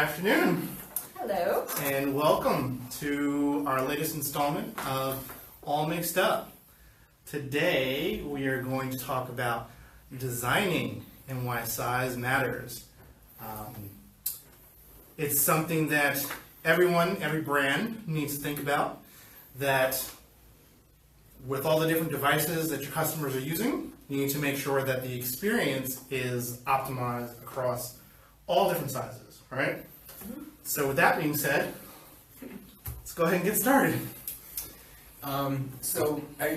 afternoon. Hello. And welcome to our latest installment of All Mixed Up. Today we are going to talk about designing and why size matters. It's something that every brand needs to think about, that with all the different devices that your customers are using, you need to make sure that the experience is optimized across all different sizes, right? Mm-hmm. So with that being said, let's go ahead and get started.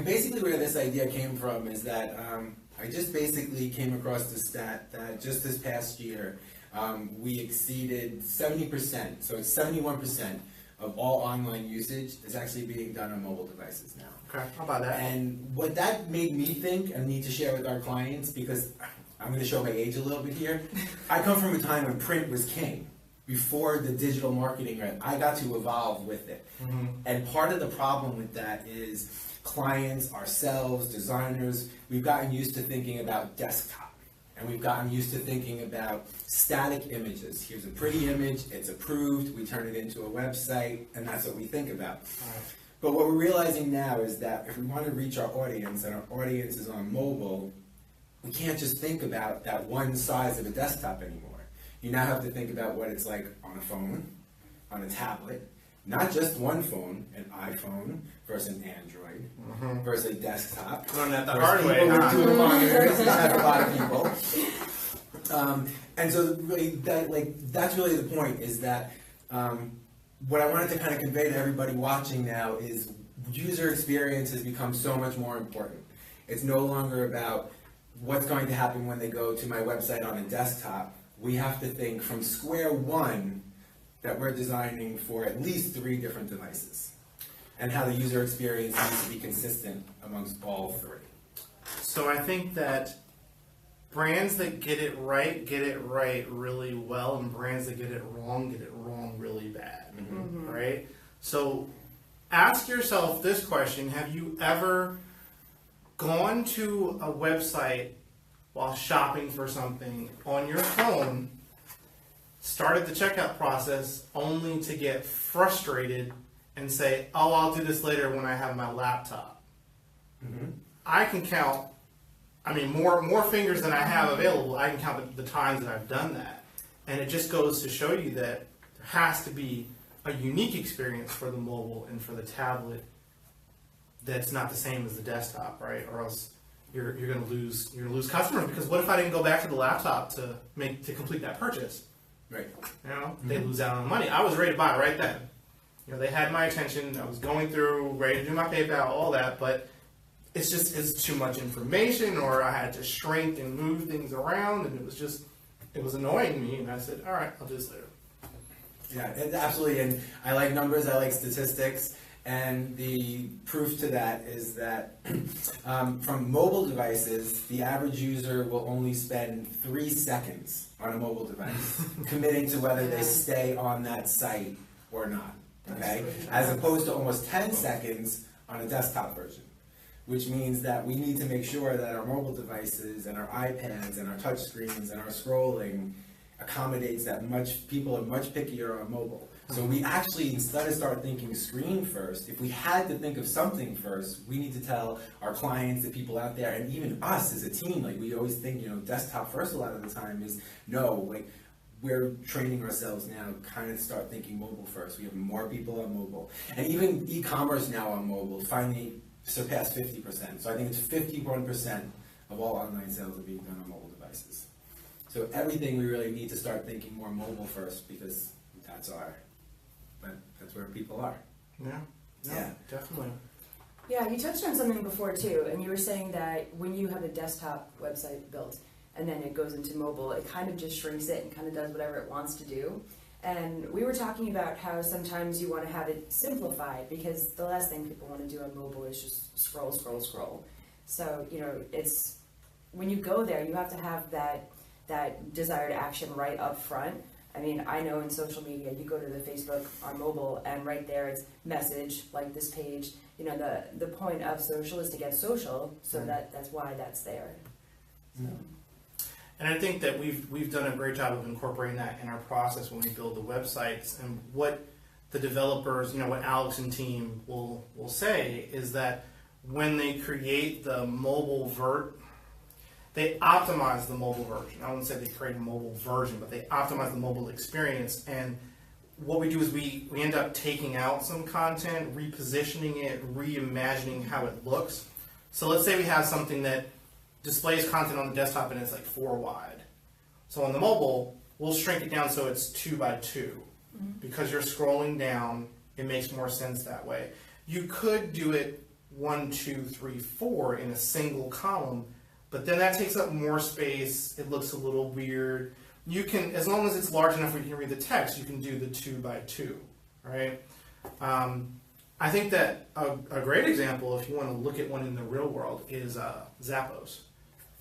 Basically where this idea came from is that I just basically came across the stat that just this past year, we exceeded 70%, so it's 71% of all online usage is actually being done on mobile devices now. Okay, how about that? And what that made me think and need to share with our clients, because I'm going to show my age a little bit here. I come from a time when print was king. Before the digital marketing, I got to evolve with it. Mm-hmm. And part of the problem with that is clients, ourselves, designers, we've gotten used to thinking about desktop. And we've gotten used to thinking about static images. Here's a pretty image, it's approved, we turn it into a website, and that's what we think about. Right. But what we're realizing now is that if we want to reach our audience, and our audience is on mobile, we can't just think about that one size of a desktop anymore. You now have to think about what it's like on a phone, on a tablet, not just one phone, an iPhone versus an Android versus a desktop. Learn that the hard way. That's a lot of people. And so really that's really the point, is that what I wanted to kind of convey to everybody watching now is user experience has become so much more important. It's no longer about what's going to happen when they go to my website on a desktop. We have to think from square one that we're designing for at least 3 different devices, and how the user experience needs to be consistent amongst all 3. So I think that brands that get it right really well, and brands that get it wrong really bad, right? So ask yourself this question: have you ever gone to a website while shopping for something on your phone, started the checkout process only to get frustrated and say, oh, I'll do this later when I have my laptop? Mm-hmm. I can count, more fingers than I have available. I can count the times that I've done that. And it just goes to show you that there has to be a unique experience for the mobile and for the tablet that's not the same as the desktop, right? Or else you're going to lose customers, because what if I didn't go back to the laptop to complete that purchase? Right. They lose out on the money. I was ready to buy it right then. They had my attention. I was going through, ready to do my PayPal, all that, but it's too much information, or I had to shrink and move things around, and it was annoying me, and I said, all right, I'll do this later. Yeah, absolutely. And I like numbers, I like statistics. And the proof to that is that from mobile devices, the average user will only spend 3 seconds on a mobile device, committing to whether they stay on that site or not, okay? As opposed to almost 10 seconds on a desktop version, which means that we need to make sure that our mobile devices and our iPads and our touch screens and our scrolling accommodates that people are much pickier on mobile. So we actually, instead of start thinking screen first, if we had to think of something first, we need to tell our clients, the people out there, and even us as a team, we always think, desktop first a lot of the time, is no, we're training ourselves now, kind of start thinking mobile first. We have more people on mobile. And even e-commerce now on mobile finally surpassed 50%. So I think it's 51% of all online sales are being done on mobile devices. So everything, we really need to start thinking more mobile first, because that's where people are. Yeah, definitely. Yeah, you touched on something before too, and you were saying that when you have a desktop website built and then it goes into mobile, it kind of just shrinks it and kind of does whatever it wants to do. And we were talking about how sometimes you want to have it simplified, because the last thing people want to do on mobile is just scroll. So, it's when you go there, you have to have that desired action right up front. I know in social media, you go to the Facebook on mobile, and right there it's message, like this page. The point of social is to get social, so that's why that's there. So. And I think that we've done a great job of incorporating that in our process when we build the websites. And what the developers, what Alex and team will say is that when they create the they optimize the mobile version. I wouldn't say they create a mobile version, but they optimize the mobile experience. And what we do is we end up taking out some content, repositioning it, reimagining how it looks. So let's say we have something that displays content on the desktop and it's like 4 wide. So on the mobile, we'll shrink it down so it's 2 by 2. Because you're scrolling down, it makes more sense that way. You could do it 1, 2, 3, 4 in a single column, but then that takes up more space. It looks a little weird. You can, as long as it's large enough where you can read the text, you can do the 2 by 2, right? I think that a great example, if you want to look at one in the real world, is Zappos.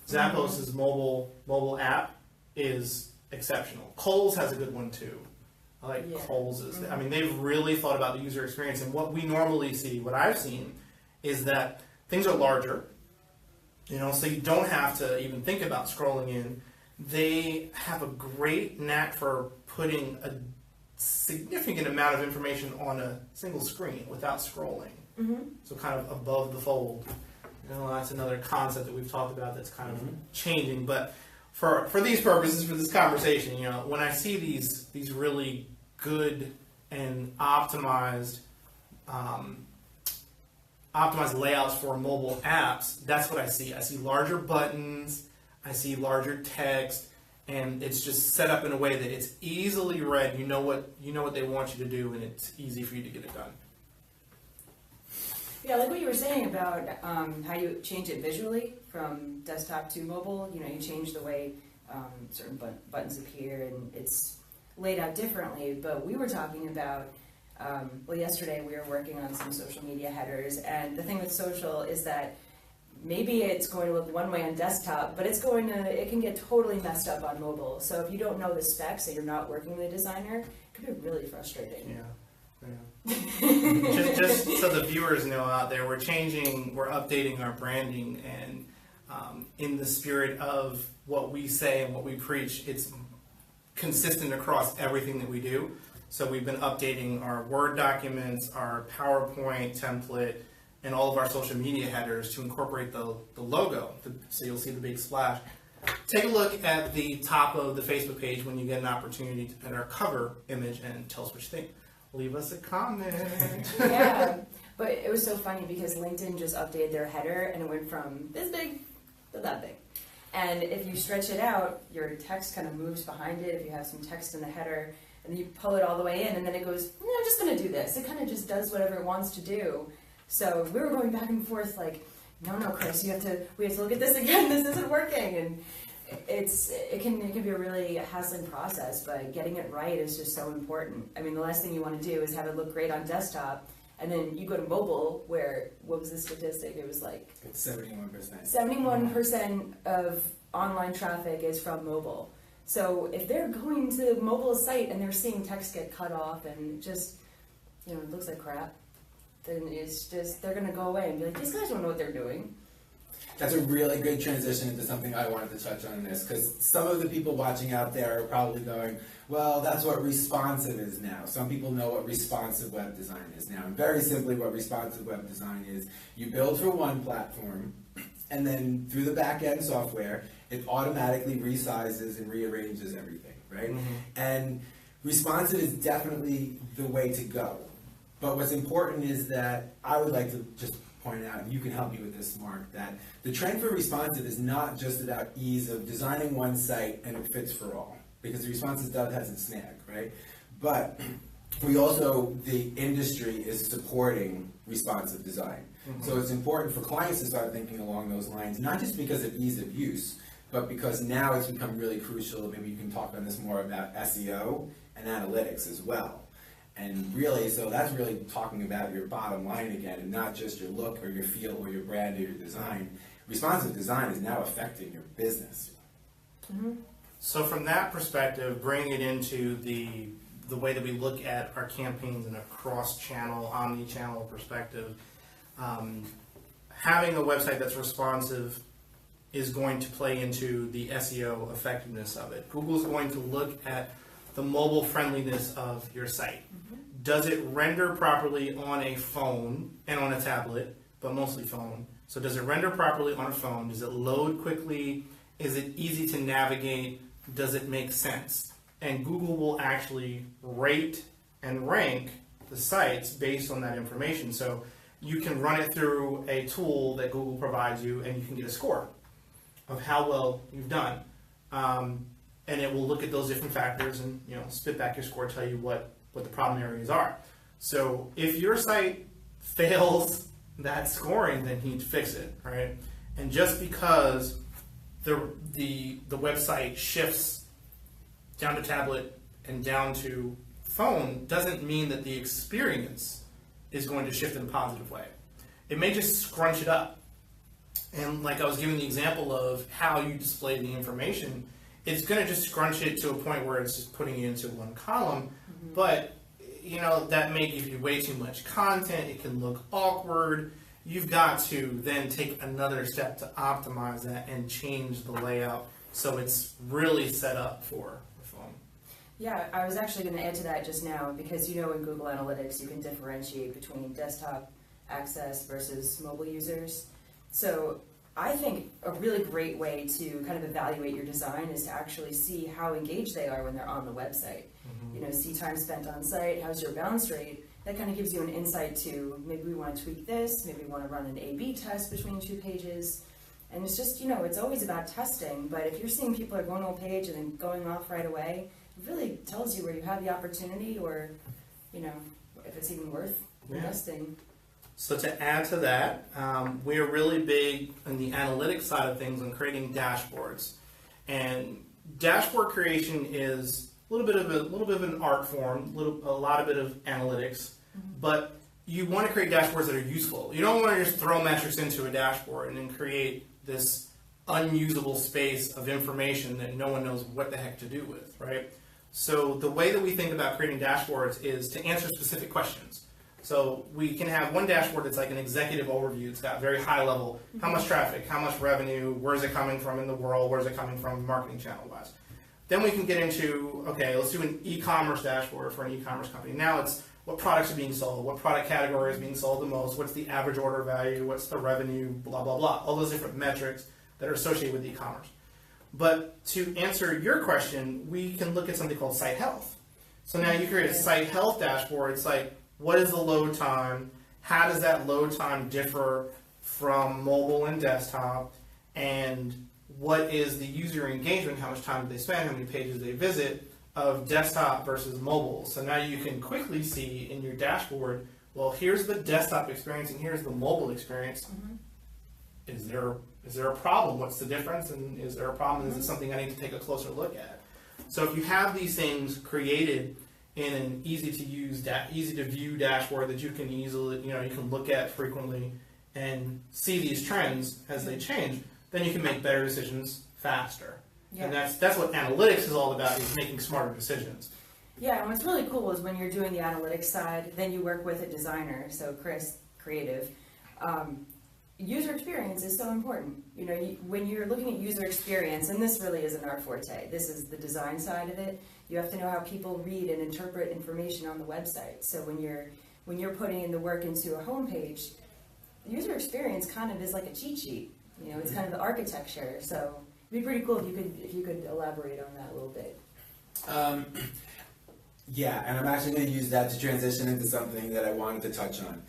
Zappos' mobile app is exceptional. Kohl's has a good one too. I like Kohl's. I mean, they've really thought about the user experience. And what we normally see, what I've seen, is that things are larger. So you don't have to even think about scrolling in. They have a great knack for putting a significant amount of information on a single screen without scrolling. So kind of above the fold. That's another concept that we've talked about that's kind of changing. But for these purposes, for this conversation, when I see these really good and optimized layouts for mobile apps, that's what I see. I see larger buttons, I see larger text, and it's just set up in a way that it's easily read. You know what they want you to do, and it's easy for you to get it done. Yeah, like what you were saying about how you change it visually from desktop to mobile. You change the way certain buttons appear, and it's laid out differently. But we were talking about, yesterday we were working on some social media headers, and the thing with social is that maybe it's going to look one way on desktop, but it can get totally messed up on mobile. So if you don't know the specs and you're not working with a designer, it can be really frustrating. Yeah. just so the viewers know out there, we're updating our branding, and in the spirit of what we say and what we preach, it's consistent across everything that we do. So we've been updating our Word documents, our PowerPoint template, and all of our social media headers to incorporate the logo. So you'll see the big splash. Take a look at the top of the Facebook page when you get an opportunity to put our cover image and tell us what you think. Leave us a comment. Yeah, but it was so funny because LinkedIn just updated their header and it went from this big to that big. And if you stretch it out, your text kind of moves behind it if you have some text in the header, and you pull it all the way in, and then it goes, I'm just going to do this. It kind of just does whatever it wants to do. So we were going back and forth like, no, Chris, we have to look at this again. This isn't working. And it can be a really hassling process, but getting it right is just so important. I mean, the last thing you want to do is have it look great on desktop, and then you go to mobile where, what was the statistic? It was like... It's 71%. 71% of online traffic is from mobile. So if they're going to the mobile site and they're seeing text get cut off and just, it looks like crap, then it's just, they're going to go away and be like, these guys don't know what they're doing. That's a really good transition into something I wanted to touch on this, because some of the people watching out there are probably going, well, that's what responsive is now. Some people know what responsive web design is now. And very simply, what responsive web design is, you build for one platform, and then through the back-end software, it automatically resizes and rearranges everything, right? Mm-hmm. And responsive is definitely the way to go. But what's important is that I would like to just point out, and you can help me with this, Mark, that the trend for responsive is not just about ease of designing one site and it fits for all, because the responsive dove has its snag, right? But the industry is supporting responsive design. Mm-hmm. So it's important for clients to start thinking along those lines, not just because of ease of use, but because now it's become really crucial. Maybe you can talk on this more about SEO and analytics as well. And really, so that's really talking about your bottom line again, and not just your look or your feel or your brand or your design. Responsive design is now affecting your business. Mm-hmm. So from that perspective, bringing it into the way that we look at our campaigns in a cross-channel, omni-channel perspective, having a website that's responsive is going to play into the SEO effectiveness of it. Google's going to look at the mobile friendliness of your site. Does it render properly on a phone and on a tablet, but mostly phone? So does it render properly on a phone? Does it load quickly? Is it easy to navigate? Does it make sense? And Google will actually rate and rank the sites based on that information. So you can run it through a tool that Google provides you, and you can get a score of how well you've done. And it will look at those different factors and spit back your score, tell you what the problem areas are. So if your site fails that scoring, then you need to fix it, right? And just because the website shifts down to tablet and down to phone doesn't mean that the experience is going to shift in a positive way. It may just scrunch it up. And like I was giving the example of how you display the information, it's going to just scrunch it to a point where it's just putting it into one column, but that may give you way too much content. It can look awkward. You've got to then take another step to optimize that and change the layout so it's really set up for the phone. Yeah, I was actually going to add to that just now because in Google Analytics you can differentiate between desktop access versus mobile users. So I think a really great way to kind of evaluate your design is to actually see how engaged they are when they're on the website. See time spent on site, how's your bounce rate. That kind of gives you an insight to maybe we want to tweak this, maybe we want to run an A/B test between two pages. And it's just, it's always about testing, but if you're seeing people are going to a page and then going off right away, it really tells you where you have the opportunity or, if it's even worth investing. So to add to that, we are really big in the analytics side of things on creating dashboards. And dashboard creation is a little bit of an art form, a lot of analytics, but you want to create dashboards that are useful. You don't want to just throw metrics into a dashboard and then create this unusable space of information that no one knows what the heck to do with, right? So the way that we think about creating dashboards is to answer specific questions. So we can have one dashboard that's like an executive overview. It's got very high level, how much traffic, how much revenue, where's it coming from in the world, where's it coming from marketing channel wise. Then we can get into, okay, let's do an e-commerce dashboard for an e-commerce company. Now it's what products are being sold, what product category is being sold the most, what's the average order value, what's the revenue, blah, blah, blah. All those different metrics that are associated with e-commerce. But to answer your question, we can look at something called site health. So now you create a site health dashboard. It's like, what is the load time? How does that load time differ from mobile and desktop? And what is the user engagement? How much time do they spend? How many pages they visit of desktop versus mobile? So now you can quickly see in your dashboard, well, here's the desktop experience and here's the mobile experience. Is there a problem? What's the difference? And is there a problem? Is it something I need to take a closer look at? So if you have these things created in an easy to use, easy to view dashboard that you can easily, you can look at frequently and see these trends as they change, then you can make better decisions faster. Yeah. And that's what analytics is all about, is making smarter decisions. Yeah, and what's really cool is when you're doing the analytics side, then you work with a designer, so Chris, creative. User experience is so important. When you're looking at user experience, and this really isn't our forte, this is the design side of it, you have to know how people read and interpret information on the website. So when you're putting in the work into a homepage, user experience kind of is like a cheat sheet. It's kind of the architecture. So it'd be pretty cool if you could elaborate on that a little bit. Yeah, and I'm actually going to use that to transition into something that I wanted to touch on.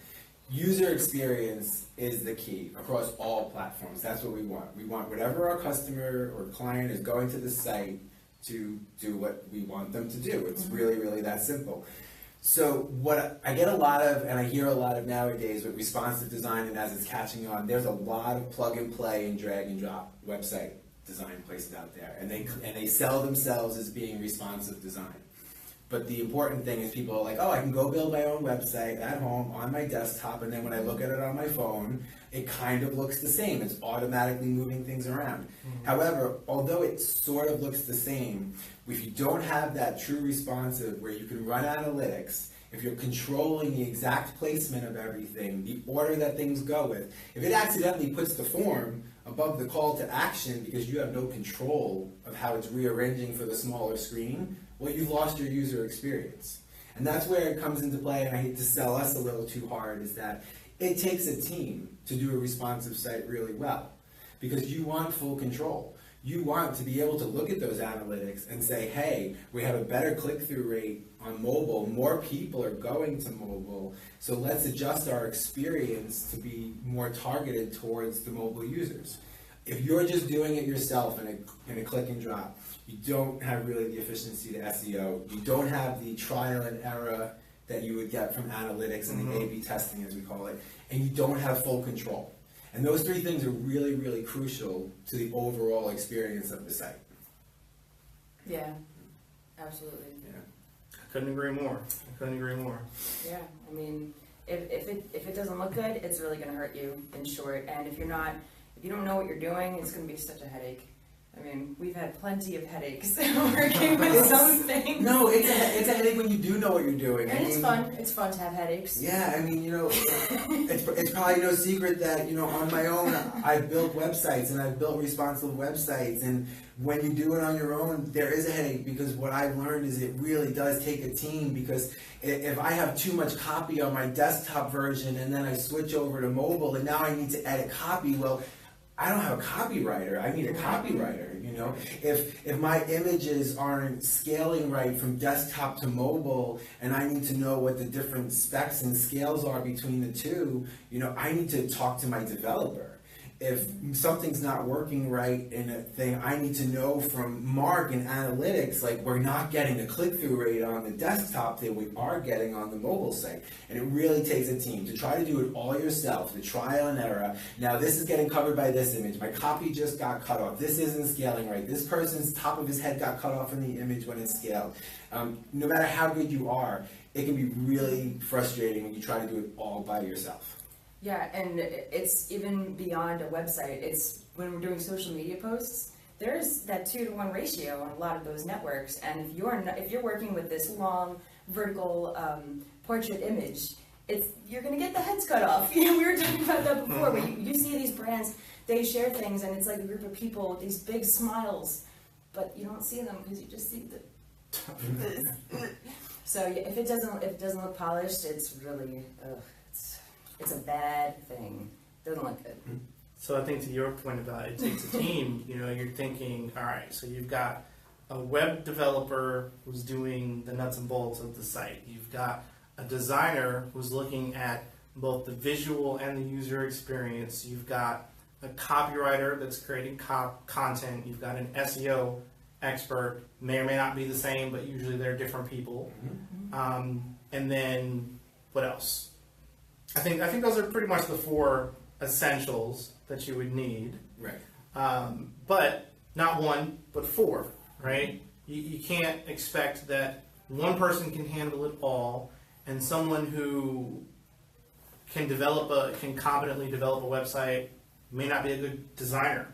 User experience is the key across all platforms. That's what we want. We want whatever our customer or client is going to the site to do what we want them to do. It's really, really that simple. So what I get a lot of, and I hear a lot of nowadays with responsive design, and as it's catching on, there's a lot of plug and play and drag and drop website design places out there, and they sell themselves as being responsive design. But the important thing is people are like, oh, I can go build my own website at home on my desktop, and then when I look at it on my phone, it kind of looks the same. It's automatically moving things around. However, although it sort of looks the same, if you don't have that true responsive where you can run analytics if you're controlling the exact placement of everything, the order that things go with, if it accidentally puts the form above the call to action because you have no control of how it's rearranging for the smaller screen, well, you've lost your user experience. And that's where it comes into play, and I hate to sell us a little too hard, is that it takes a team to do a responsive site really well, because you want full control. You want to be able to look at those analytics and say, hey, we have a better click-through rate on mobile, more people are going to mobile, so let's adjust our experience to be more targeted towards the mobile users. If you're just doing it yourself in a click and drop, you don't have really the efficiency to SEO, you don't have the trial and error that you would get from analytics and the A/B testing, as we call it, and you don't have full control. And those three things are really, really crucial to the overall experience of the site. Yeah, absolutely. I couldn't agree more. Yeah, I mean, if it doesn't look good, it's really going to hurt you, in short. And if you don't know what you're doing, it's going to be such a headache. I mean, we've had plenty of headaches working with something. No, it's a headache when you do know what you're doing. And it's fun. It's fun to have headaches. Yeah, I mean, it's probably no secret that, on my own, I've built websites and I've built responsive websites. And when you do it on your own, there is a headache, because what I've learned is it really does take a team, because if I have too much copy on my desktop version and then I switch over to mobile and now I need to edit copy, well, I don't have a copywriter. I need a copywriter, If my images aren't scaling right from desktop to mobile, and I need to know what the different specs and scales are between the two, I need to talk to my developer. If something's not working right in a thing, I need to know from Mark and analytics, like, we're not getting the click-through rate on the desktop that we are getting on the mobile site. And it really takes a team to try to do it all yourself, the trial and error. Now, this is getting covered by this image. My copy just got cut off. This isn't scaling right. This person's top of his head got cut off in the image when it's scaled. No matter how good you are, it can be really frustrating when you try to do it all by yourself. Yeah, and it's even beyond a website. It's when we're doing social media posts, there's that 2-to-1 ratio on a lot of those networks. And if you're working with this long vertical portrait image, you're going to get the heads cut off. We were talking about that before. But you see these brands, they share things, and it's like a group of people with these big smiles, but you don't see them because you just see the. So yeah, if it doesn't look polished, it's really. It's a bad thing. Doesn't look good. So I think to your point about it takes a team, you're thinking, all right, so you've got a web developer who's doing the nuts and bolts of the site. You've got a designer who's looking at both the visual and the user experience. You've got a copywriter that's creating content. You've got an SEO expert, may or may not be the same, but usually they're different people. And then what else? I think those are pretty much the 4 essentials that you would need. Right. But not 1, but 4, right? You can't expect that one person can handle it all, and someone who can competently develop a website may not be a good designer.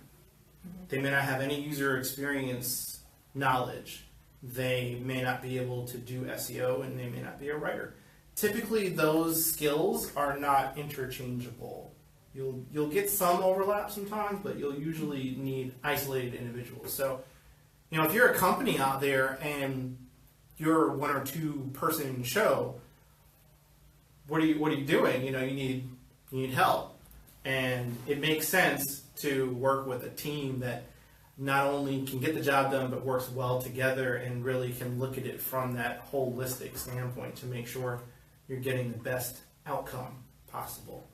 They may not have any user experience knowledge. They may not be able to do SEO, and they may not be a writer. Typically, those skills are not interchangeable. You'll get some overlap sometimes, but you'll usually need isolated individuals. So, if you're a company out there and you're a 1 or 2 person show, what are you doing? You need help, and it makes sense to work with a team that not only can get the job done, but works well together and really can look at it from that holistic standpoint to make sure you're getting the best outcome possible.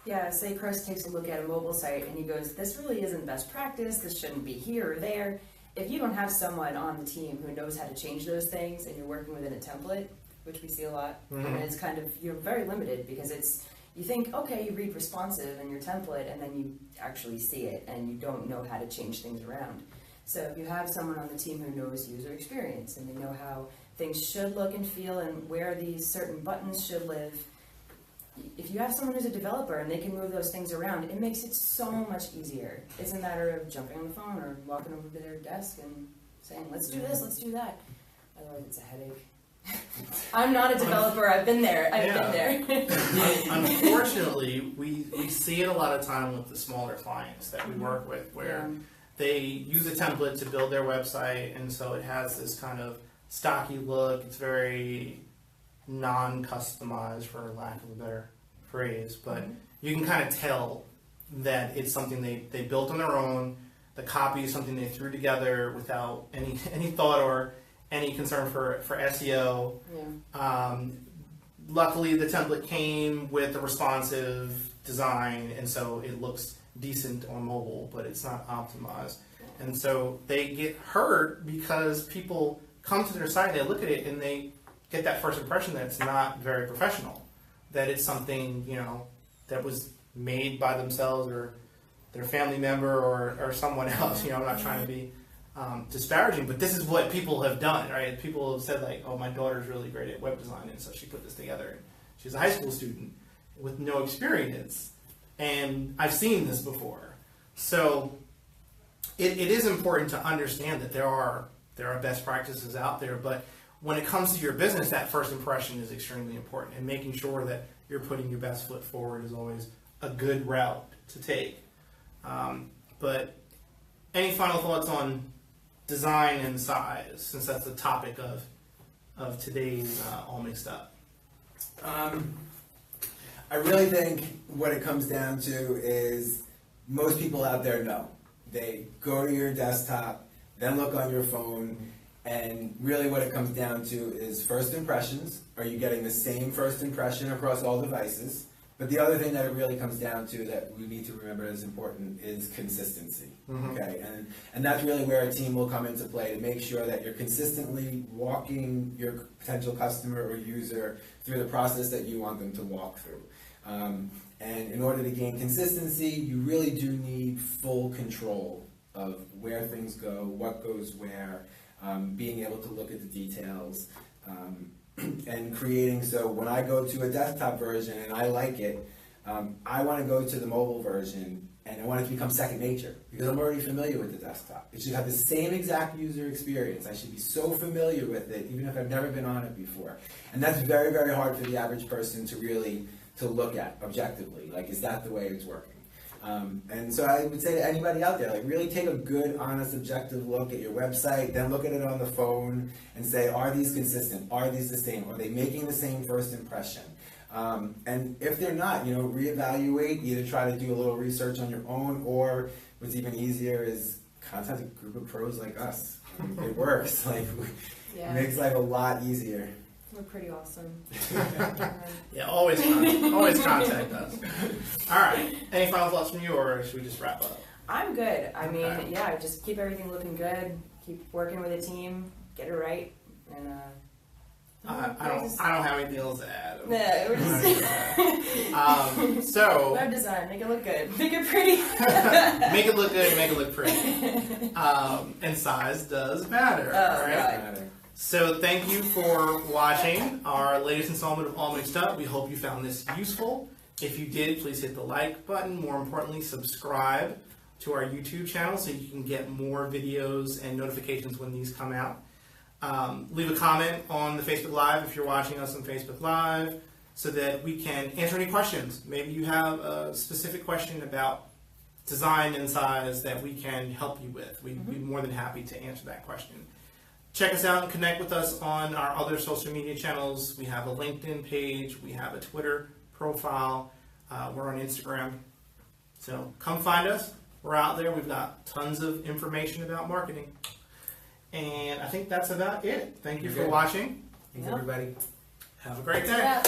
Yeah, say Chris takes a look at a mobile site and he goes, this really isn't best practice, this shouldn't be here or there. If you don't have someone on the team who knows how to change those things and you're working within a template, which we see a lot, and it's kind of, you're very limited because you think, okay, you read responsive in your template and then you actually see it and you don't know how to change things around. So if you have someone on the team who knows user experience and they know how things should look and feel and where these certain buttons should live, if you have someone who's a developer and they can move those things around, it makes it so much easier. It's a matter of jumping on the phone or walking over to their desk and saying, let's do this, let's do that. Otherwise it's a headache. I'm not a developer. I've been there. I've Yeah. been there. Unfortunately, we see it a lot of time with the smaller clients that we work with, where Yeah. they use a template to build their website, and so it has this kind of stocky look. It's very non-customized, for lack of a better phrase, but you can kind of tell that it's something they built on their own. The copy is something they threw together without any thought or any concern for SEO. Yeah. Luckily, the template came with a responsive design, and so it looks decent on mobile, but it's not optimized. And so they get hurt because people come to their site, they look at it, and they get that first impression that it's not very professional, that it's something, that was made by themselves or their family member or someone else. I'm not trying to be disparaging, but this is what people have done, right? People have said like, oh, my daughter's really great at web design, and so she put this together. She's a high school student with no experience, and I've seen this before. So it is important to understand that there are best practices out there, but when it comes to your business, that first impression is extremely important, and making sure that you're putting your best foot forward is always a good route to take. But any final thoughts on design and size, since that's the topic of today's All Mixed Up? I really think what it comes down to is most people out there know. They go to your desktop, then look on your phone, and really what it comes down to is first impressions. Are you getting the same first impression across all devices? But the other thing that it really comes down to that we need to remember is important is consistency. Mhm. Okay, and that's really where a team will come into play to make sure that you're consistently walking your potential customer or user through the process that you want them to walk through. And in order to gain consistency, you really do need full control of where things go, what goes where, being able to look at the details, and creating, so when I go to a desktop version and I like it, I want to go to the mobile version and I want it to become second nature because I'm already familiar with the desktop. It should have the same exact user experience. I should be so familiar with it even if I've never been on it before. And that's very, very hard for the average person to really to look at objectively. Like, is that the way it's working? And so I would say to anybody out there, like, really take a good, honest, objective look at your website, then look at it on the phone and say, are these consistent? Are these the same? Are they making the same first impression? And if they're not, reevaluate, either try to do a little research on your own, or what's even easier is contact a group of pros like us. It works. Like, Yeah. it makes life a lot easier. We're pretty awesome. Yeah, always contact us. All right. Any final thoughts from you, or should we just wrap up? I'm good. I mean, Okay. yeah, just keep everything looking good. Keep working with a team. Get it right. And I don't have anything else to add. Yeah, we're just So web design. Make it look good. Make it pretty. make it look good, make it look pretty. And size does matter. Oh, right? God. So thank you for watching our latest installment of All Mixed Up. We hope you found this useful. If you did, please hit the like button. More importantly, subscribe to our YouTube channel so you can get more videos and notifications when these come out. Leave a comment on the Facebook Live if you're watching us on Facebook Live so that we can answer any questions. Maybe you have a specific question about design and size that we can help you with. We'd be more than happy to answer that question. Check us out and connect with us on our other social media channels. We have a LinkedIn page. We have a Twitter profile. We're on Instagram. So come find us. We're out there. We've got tons of information about marketing. And I think that's about it. Thank you for watching. Thanks, Yeah. everybody. Have a great day. Yeah.